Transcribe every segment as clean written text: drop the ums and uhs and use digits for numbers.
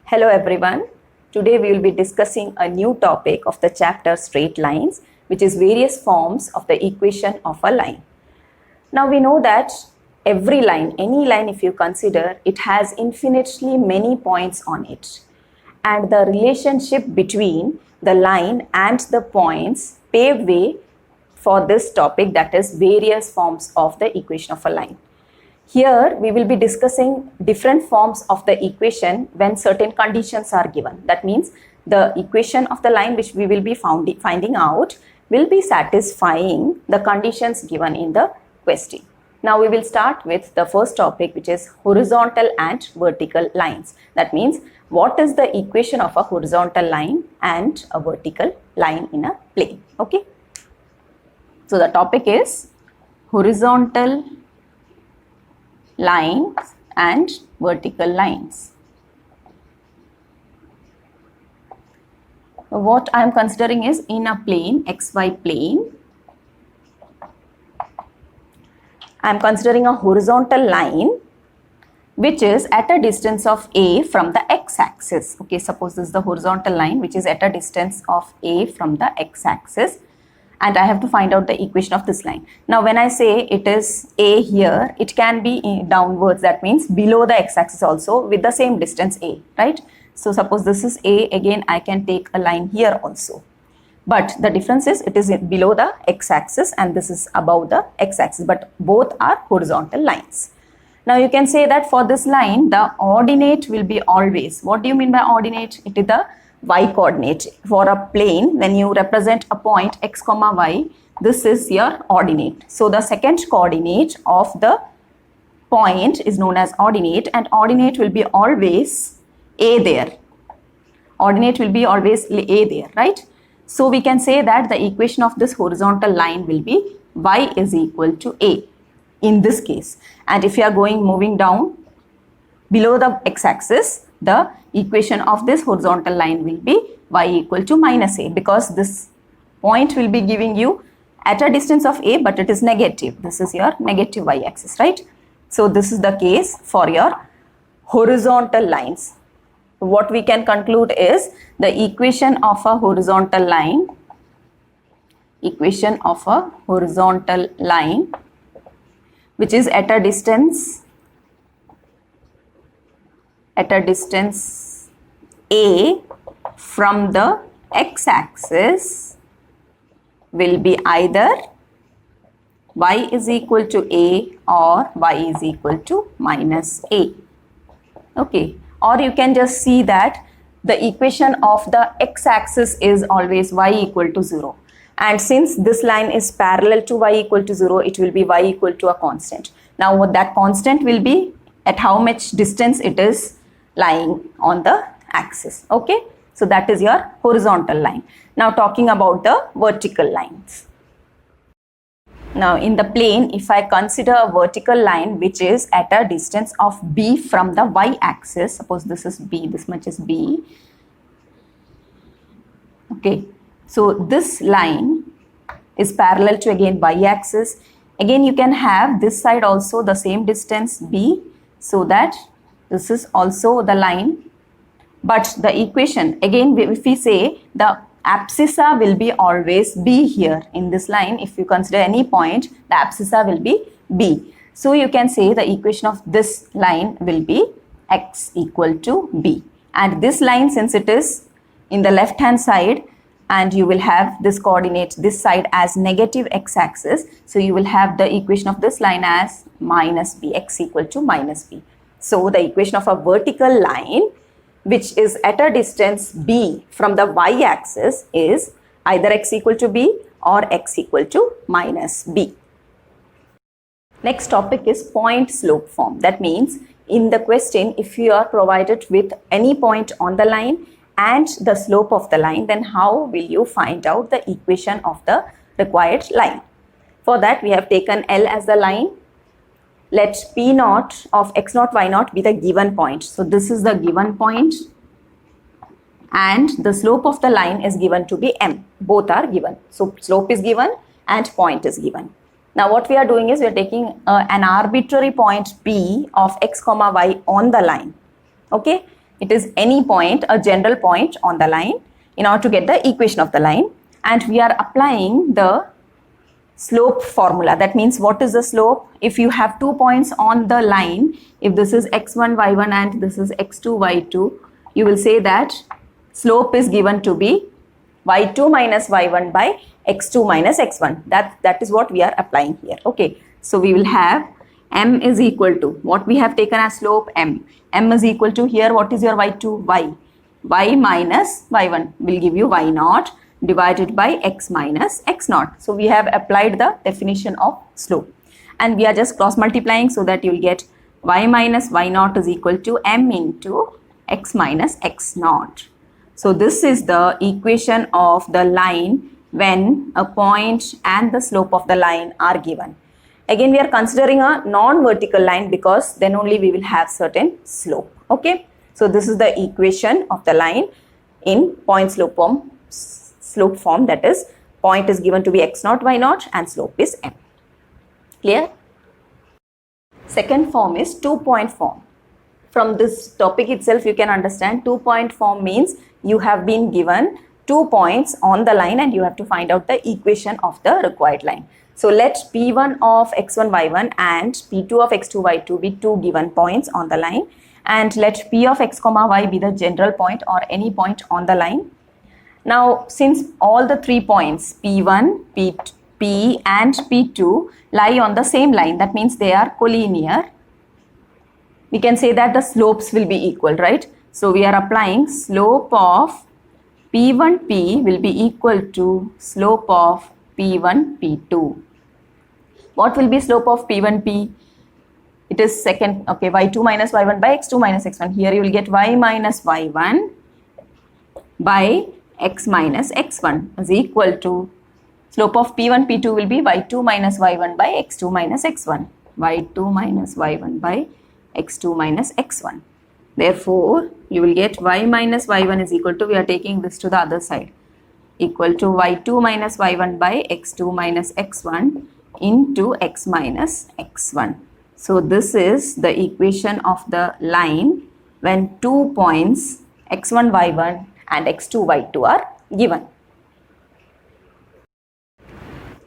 Hello everyone. Today we will be discussing a new topic of the chapter straight lines, which is various forms of the equation of a line. Now we know that every line, any line if you consider, it has infinitely many points on it. And the relationship between the line and the points pave way for this topic, that is various forms of the equation of a line. Here we will be discussing different forms of the equation when certain conditions are given. That means the equation of the line which we will be finding out will be satisfying the conditions given in the question. Now we will start with the first topic, which is horizontal and vertical lines. That means what is the equation of a horizontal line and a vertical line in a plane. Okay. So the topic is horizontal lines and vertical lines. What I am considering is in a plane, xy plane, I am considering a horizontal line which is at a distance of a from the x-axis. Okay, suppose this is the horizontal line which is at a distance of a from the x-axis, and I have to find out the equation of this line. Now when I say it is a here, it can be downwards, that means below the x-axis also with the same distance a, right? So suppose this is a, again I can take a line here also. But the difference is it is below the x-axis and this is above the x-axis, but both are horizontal lines. Now you can say that for this line, the ordinate will be always, what do you mean by ordinate? It is the y coordinate. For a plane, when you represent a point x comma y, this is your ordinate. So the second coordinate of the point is known as ordinate, and ordinate will be always a there. Ordinate will be always a there, right? So we can say that the equation of this horizontal line will be y is equal to a in this case. And if you are moving down below the x-axis, the equation of this horizontal line will be y equal to minus a, because this point will be giving you at a distance of a, but it is negative. This is your negative y-axis, right? So this is the case for your horizontal lines. What we can conclude is the equation of a horizontal line, which is at a distance a from the x-axis will be either y is equal to a or y is equal to minus a. Okay, or you can just see that the equation of the x-axis is always y equal to 0. And since this line is parallel to y equal to 0, it will be y equal to a constant. Now what that constant will be at how much distance it is lying on the axis. Okay, so that is your horizontal line. Now talking about the vertical lines. Now in the plane, if I consider a vertical line which is at a distance of b from the y-axis, suppose this is b, this much is b. Okay, so this line is parallel to again y-axis. Again you can have this side also the same distance b, so that this is also the line. But the equation, again if we say the abscissa will be always b here in this line, if you consider any point, the abscissa will be b. So you can say the equation of this line will be x equal to b. And this line, since it is in the left hand side, and you will have this coordinate this side as negative x-axis, so you will have the equation of this line as minus b, x equal to minus b. So the equation of a vertical line which is at a distance b from the y-axis is either x equal to b or x equal to minus b. Next topic is point slope form. That means in the question, if you are provided with any point on the line and the slope of the line, then how will you find out the equation of the required line? For that we have taken L as the line. Let P naught of x naught y naught be the given point. So this is the given point and the slope of the line is given to be m. Both are given. So slope is given and point is given. Now what we are doing is we are taking an arbitrary point P of x comma y on the line. Okay. It is any point, a general point on the line, in order to get the equation of the line. And we are applying the slope formula. That means what is the slope? If you have 2 points on the line, if this is x1, y1 and this is x2, y2, you will say that slope is given to be y2 minus y1 by x2 minus x1. That is what we are applying here. Okay, so we will have m is equal to, what we have taken as slope, m is equal to, here what is your y2? Y minus y1 will give you y naught divided by x minus x naught. So we have applied the definition of slope, and we are just cross multiplying, so that you will get y minus y naught is equal to m into x minus x naught. So this is the equation of the line when a point and the slope of the line are given. Again, we are considering a non-vertical line, because then only we will have certain slope. Okay, so this is the equation of the line in point slope form, that is, point is given to be x naught, y naught, and slope is m. Clear? Second form is 2-point form. From this topic itself, you can understand 2-point form means you have been given 2 points on the line and you have to find out the equation of the required line. So let P1 of x1, y1 and P2 of x2, y2 be 2 given points on the line, and let P of x, y be the general point or any point on the line. Now, since all the 3 points P1, P and P2 lie on the same line, that means they are collinear, we can say that the slopes will be equal, right? So we are applying slope of P1P will be equal to slope of P1P2. What will be slope of P1P? It is second, okay, y2 minus y1 by x2 minus x1. Here you will get y minus y1 by x minus x1 is equal to, slope of P1, P2 will be y2 minus y1 by x2 minus x1. y2 minus y1 by x2 minus x1. Therefore, you will get y minus y1 is equal to, we are taking this to the other side, equal to y2 minus y1 by x2 minus x1 into x minus x1. So this is the equation of the line when 2 points x1, y1 and x2, y2 are given.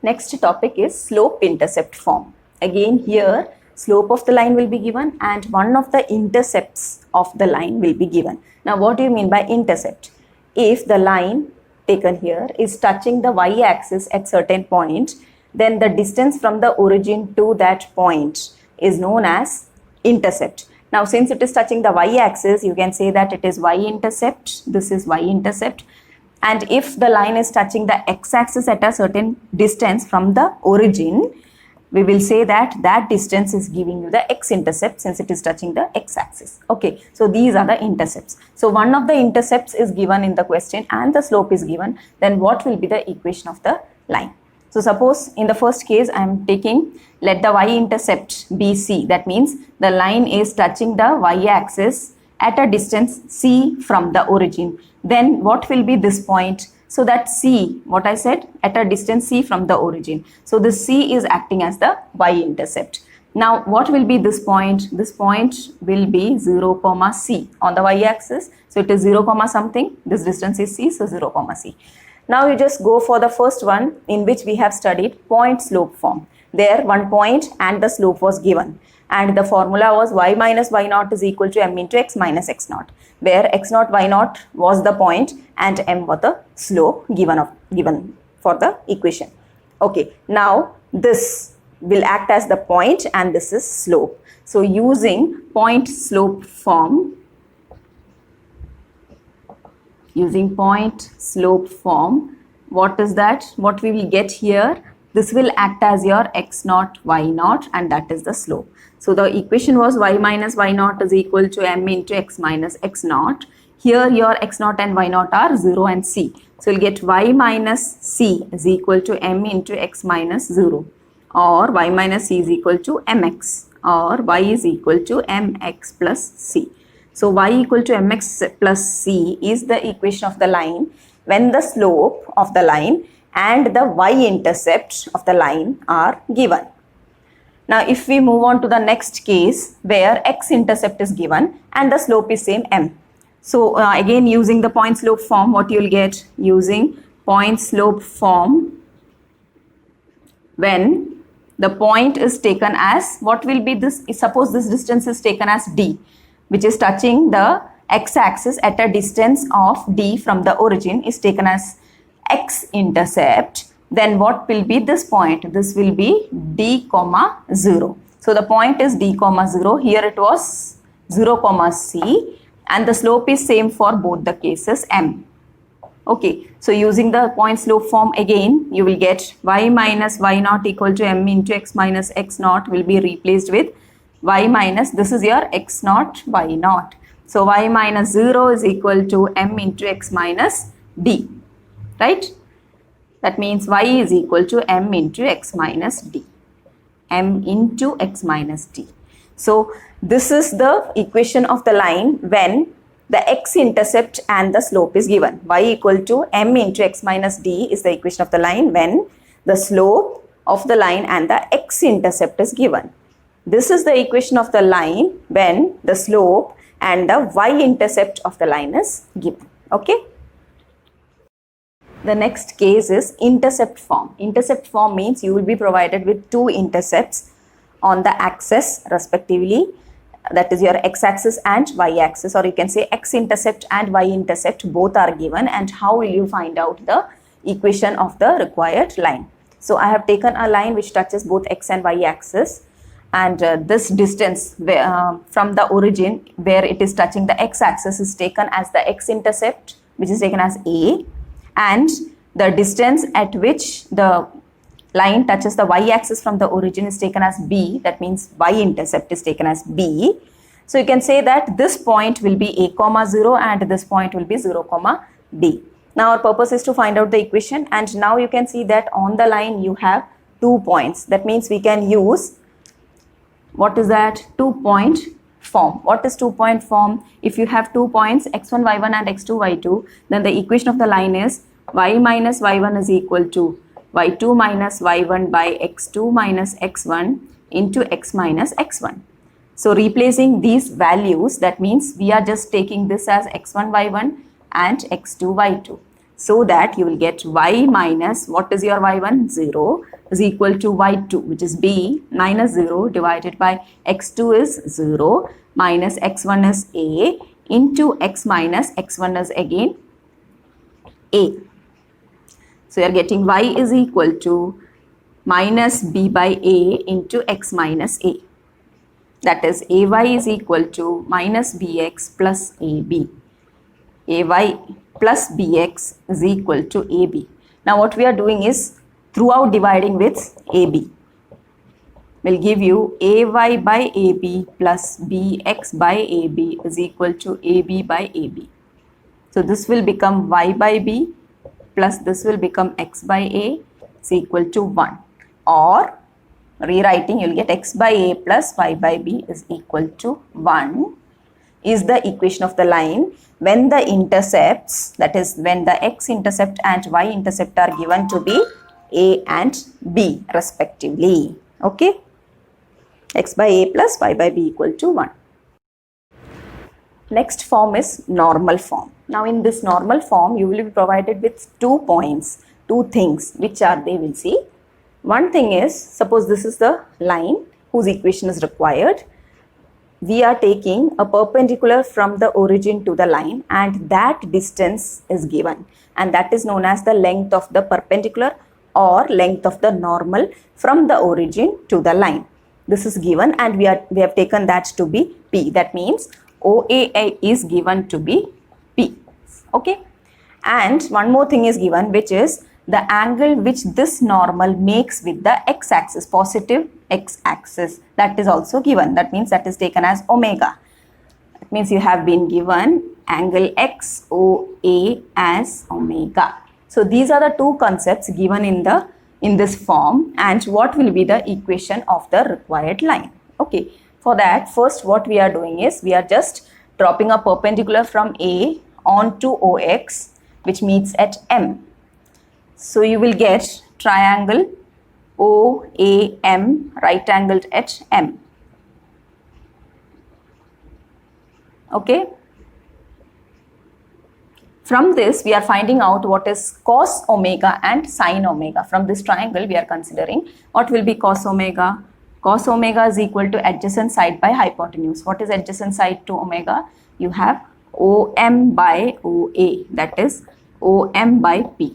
Next topic is slope-intercept form. Again, here slope of the line will be given and one of the intercepts of the line will be given. Now, what do you mean by intercept? If the line taken here is touching the y-axis at certain point, then the distance from the origin to that point is known as intercept. Now, since it is touching the y-axis, you can say that it is y-intercept. This is y-intercept. And if the line is touching the x-axis at a certain distance from the origin, we will say that that distance is giving you the x-intercept, since it is touching the x-axis. Okay, so these are the intercepts. So one of the intercepts is given in the question and the slope is given. Then what will be the equation of the line? So suppose in the first case I am taking, let the y-intercept be c. That means the line is touching the y-axis at a distance c from the origin. Then what will be this point? So that c, what I said, at a distance c from the origin. So this c is acting as the y-intercept. Now what will be this point? This point will be 0, c on the y-axis. So it is 0, something. This distance is c, so 0, c. Now you just go for the first one, in which we have studied point slope form. There 1 point and the slope was given. And the formula was y minus y naught is equal to m into x minus x naught, where x naught, y naught was the point and m was the slope given for the equation. Okay, now this will act as the point and this is slope. So using point slope form, what is that? What we will get here? This will act as your x naught, y naught, and that is the slope. So the equation was y minus y naught is equal to m into x minus x naught. Here your x naught and y naught are 0 and c. So you'll get y minus c is equal to m into x minus 0, or y minus c is equal to mx, or y is equal to mx plus c. So y equal to mx plus c is the equation of the line when the slope of the line and the y-intercept of the line are given. Now if we move on to the next case where x-intercept is given and the slope is same m. So again, using the point slope form, what you will get using point slope form, when the point is taken as, what will be this? Suppose this distance is taken as d, which is touching the x-axis at a distance of d from the origin, is taken as x-intercept. Then what will be this point? This will be d comma 0. So the point is d comma 0. Here it was 0 comma c, and the slope is same for both the cases m. Okay, so using the point slope form, again you will get y minus y naught equal to m into x minus x naught will be replaced with y minus, this is your x naught y naught. So y minus 0 is equal to m into x minus d, right? That means y is equal to m into x minus d, m into x minus d. So this is the equation of the line when the x-intercept and the slope is given. Y equal to m into x minus d is the equation of the line when the slope of the line and the x-intercept is given. This is the equation of the line when the slope and the y-intercept of the line is given. Okay. The next case is intercept form. Intercept form means you will be provided with two intercepts on the axis respectively, that is your x-axis and y-axis, or you can say x-intercept and y-intercept both are given, and how will you find out the equation of the required line? So I have taken a line which touches both x and y-axis, and this distance from the origin where it is touching the x-axis is taken as the x-intercept, which is taken as a, and the distance at which the line touches the y-axis from the origin is taken as b, that means y-intercept is taken as b. So you can say that this point will be a comma 0 and this point will be 0 comma d. Now our purpose is to find out the equation, and now you can see that on the line you have 2 points. That means we can use, what is that, 2-point form. What is 2-point form? If you have 2 points x1 y1 and x2 y2, then the equation of the line is y minus y1 is equal to y2 minus y1 by x2 minus x1 into x minus x1. So replacing these values, that means we are just taking this as x1 y1 and x2 y2. So that you will get y minus, what is your y1? 0 is equal to y2, which is b, minus 0 divided by x2 is 0 minus x1 is a into x minus x1 is again a. So you are getting y is equal to minus b by a into x minus a. That is ay is equal to minus bx plus ab. Ay plus bx is equal to ab. Now what we are doing is throughout dividing with ab. Will give you ay by ab plus bx by ab is equal to ab by ab. So this will become y by b plus this will become x by a is equal to 1, or rewriting you will get x by a plus y by b is equal to 1 is the equation of the line when the intercepts, that is when the x-intercept and y-intercept are given to be a and b respectively. Okay, x by a plus y by b equal to 1. Next form is normal form. Now in this normal form you will be provided with 2 points, 2 things. Which are they? Will see. One thing is, suppose this is the line whose equation is required. We are taking a perpendicular from the origin to the line, and that distance is given, and that is known as the length of the perpendicular or length of the normal from the origin to the line. This is given, and we have taken that to be p. That means OA is given to be p. Okay, and one more thing is given, which is the angle which this normal makes with the x-axis, positive x-axis, that is also given. That means that is taken as omega. That means you have been given angle XOA as omega. So these are the 2 concepts given in this form, and what will be the equation of the required line. Okay, for that, first what we are doing is we are just dropping a perpendicular from A onto OX, which meets at M. So you will get triangle OAM right angled at M. Okay. From this, we are finding out what is cos omega and sin omega. From this triangle, we are considering what will be cos omega. Cos omega is equal to adjacent side by hypotenuse. What is adjacent side to omega? You have OM by OA, that is OM by P,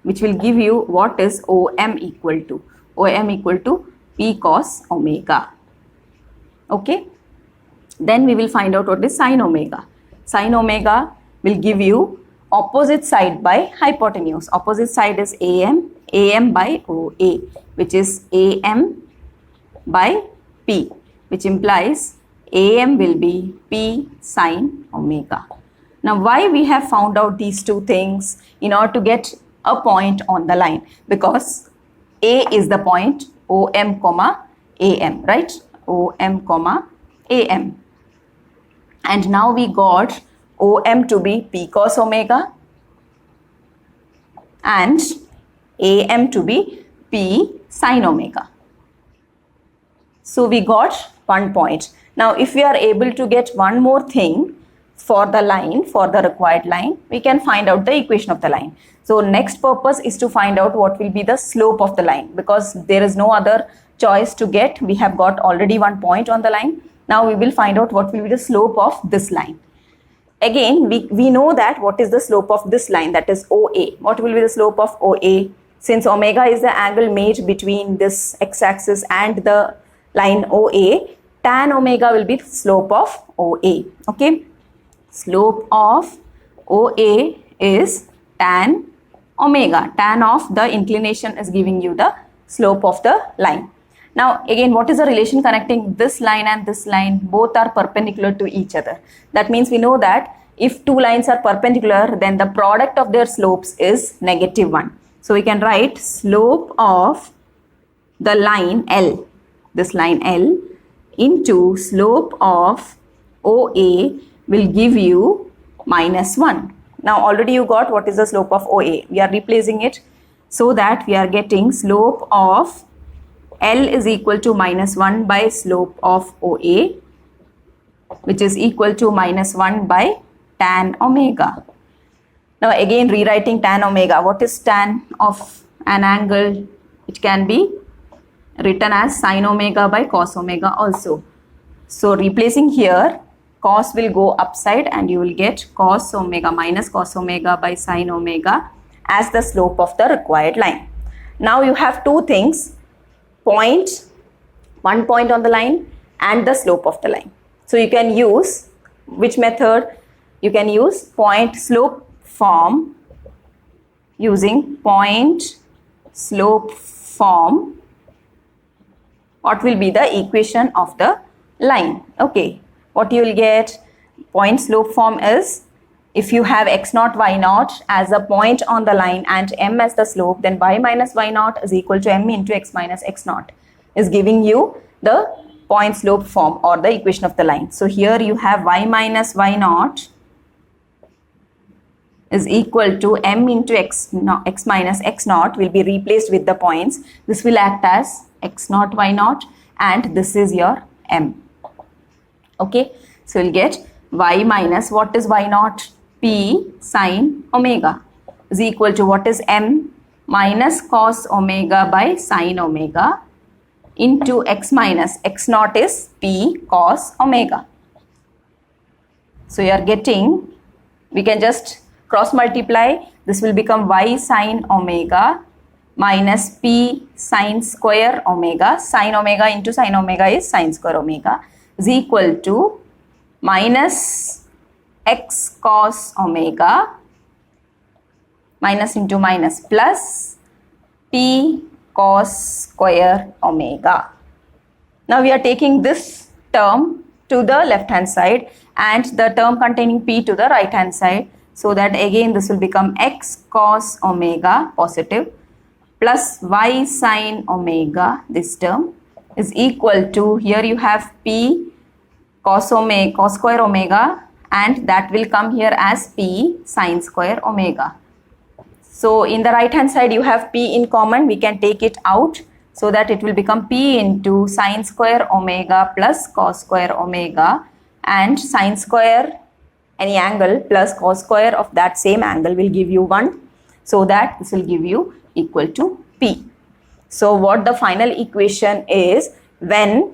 which will give you what is OM equal to. OM equal to P cos omega. Okay. Then we will find out what is sin omega. Sin omega will give you opposite side by hypotenuse. Opposite side is AM, AM by OA, which is AM by P, which implies AM will be P sin omega. Now, why we have found out these two things? In order to get a point on the line, because A is the point, OM comma AM, right? OM comma AM. And now we got OM to be P cos omega and AM to be P sin omega. So we got one point. Now if we are able to get one more thing for the line, for the required line, we can find out the equation of the line. So next purpose is to find out what will be the slope of the line, because there is no other choice to get. We have got already one point on the line. Now we will find out what will be the slope of this line. Again, we know that what is the slope of this line, that is OA. What will be the slope of OA? Since omega is the angle made between this x-axis and the line OA, tan omega will be slope of OA. Okay. Slope of OA is tan omega. Tan of the inclination is giving you the slope of the line. Now again, what is the relation connecting this line and this line? Both are perpendicular to each other. That means we know that if two lines are perpendicular, then the product of their slopes is -1. So we can write slope of the line L, this line L, into slope of OA will give you -1. Now already you got what is the slope of OA. We are replacing it so that we are getting slope of L is equal to -1 by slope of OA, which is equal to -1 by tan omega. Now again rewriting tan omega. What is tan of an angle? It can be written as sin omega by cos omega also. So replacing here, cos will go upside and you will get cos omega minus cos omega by sin omega as the slope of the required line. Now you have two things, one point on the line and the slope of the line. So you can use which method? You can use point slope form. Using point slope form, what will be the equation of the line? Okay, what you will get? Point slope form is, if you have x0, y0 as a point on the line and m as the slope, then y minus y0 is equal to m into x minus x0, is giving you the point slope form or the equation of the line. So here you have y minus y0 is equal to m into x minus x0 will be replaced with the points. This will act as x0, y0, and this is your m. Okay, so you'll get y minus, what is y0? P sin omega is equal to what is m? Minus cos omega by sin omega into x minus x0 is p cos omega. So you are getting, we can just cross multiply. This will become y sin omega minus p sin square omega. Sin omega into sin omega is sin square omega is equal to minus x cos omega, minus into minus, plus p cos square omega. Now we are taking this term to the left hand side and the term containing p to the right hand side, so that again this will become x cos omega positive plus y sin omega, this term is equal to, here you have p cos square omega, and that will come here as p sin square omega. So in the right hand side you have p in common, we can take it out so that it will become p into sin square omega plus cos square omega, and sin square any angle plus cos square of that same angle will give you 1. So that this will give you equal to P. So what the final equation is, when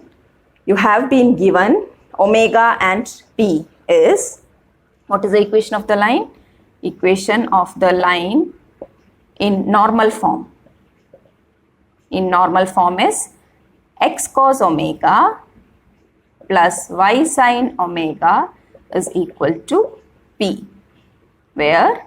you have been given omega and P is, what is the equation of the line? Equation of the line in normal form. In normal form is x cos omega plus y sin omega is equal to P, where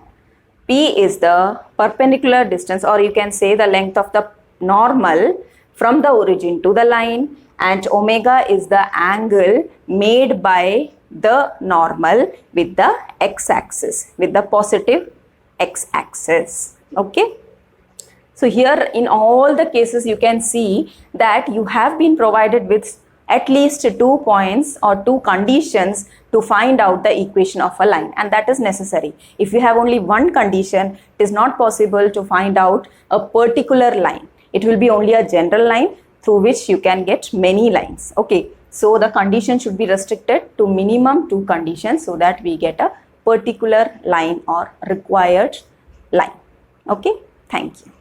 P is the perpendicular distance, or you can say the length of the normal from the origin to the line, and omega is the angle made by the normal with the x-axis, with the positive x-axis. Okay. So here in all the cases you can see that you have been provided with at least 2 points or 2 conditions to find out the equation of a line, and that is necessary. If you have only one condition, it is not possible to find out a particular line. It will be only a general line through which you can get many lines. Okay, so the condition should be restricted to minimum 2 conditions so that we get a particular line or required line. Okay, thank you.